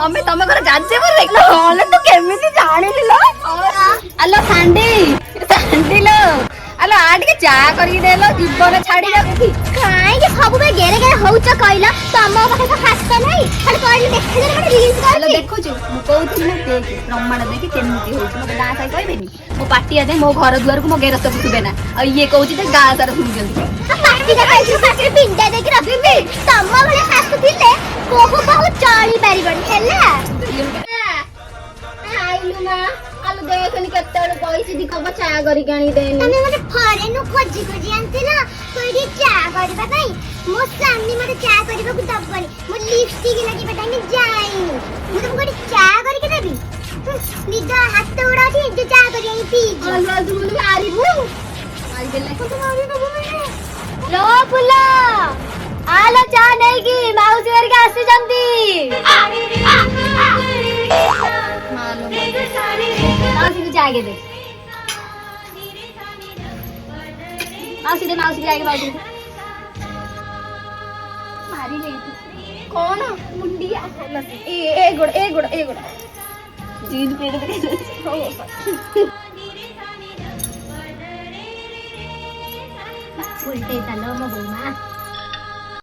ଆମେ ତମ ଘର ଯାଜପୁର ଦେଖିଲ ହଲେ ତୁ କେମିତି ଜାଣିଲି ଲୋ ଆଲୋ ସାଣ୍ଡି ଲୋ ଆଲୋ ଆ ଟିକେ ଚା କରିକି ଦେଲ ଜୀବନ ଛାଡି ଯାଉଛି କାହିଁକି ସବୁବେଳେ ଗେରେ ଗେରେ ହଉଛ କହିଲ ତମ ପାଖେ ତ ଖାସ୍ତା ନାହିଁ ଖାଲି କହିଲି ଦେଖାଯାଏ ଗୋଟେ ରିଲ୍ସ ଆଲୋ କରୁଛି ଦେଖୁଛୁ ମୁଁ କହୁଥିଲି ନା ଦେଖ ପ୍ରମାଣ ଦେଖି କେମିତି ହଉଛି ମତେ ଗାଁ ସାହି କହିବେନି ମୋ ପାଟି ଆଦେ ମୋ ଘର ଦୁଆରକୁ ମୋ ଗେରସ୍ତ ଶୁଭେ ନା ଆଉ ଇଏ କହୁଛି ଯେ ଗାଁ ସାରା ଶୁଣୁଛନ୍ତି ପାଟିଟା କହିଥିଲି ପାଟିରେ ପିଣ୍ଡା ଦେଇକି ରଖିବି ତମ ଭଳିଆ ଶାଶୁ ଥିଲେ ବୋହୁ ବୋହୁ ଚଳି ପାରିବନି ହେଲା ଆଇଲୁ ମା ଆଲୋ ଦେଖନି କେତେବେଳେ କହିଛି ଦି କପ ଚା କରିକି ଆଣି ଦେନି ତମେ ମତେ ଫରେନରୁ ଖୋଜି ଖୋଜି ଆଣିଥିଲ କୋଉଠି ଚା କରିବା ପାଇଁ ମୋ ସ୍ୱାମୀ ମତେ ଚା କରିବାକୁ ଦବନି ମୋ ଲିପଷ୍ଟିକ ଲଗେଇବା ଟାଇମ ଯାଇନି ମୁଁ ତମକୁ ଗୋଟେ ଚା କରିକି ଦେବି ନିଜ ହାତ ଗୁଡା ଅଛି ନିଜେ ଚା କରି ଆଣି ପିଇଯିବ ଆଲୋ ତୁ ବୋଲି ମାରିବୁ ମାରିଦେଲେ କତ ମାରିବୁ ଲୋ ଫୁଲ ଆଲୋ ଚା ନେଇକି ମାଉସୀ ଘରିକା ଆସିଛନ୍ତି माउसी को जाके दे माउसी दे माउसी जाके माउसी मारी ले कौन मुंडिया ए गुड़ जीन पेड़ पे उल्टे चलो मो बोमा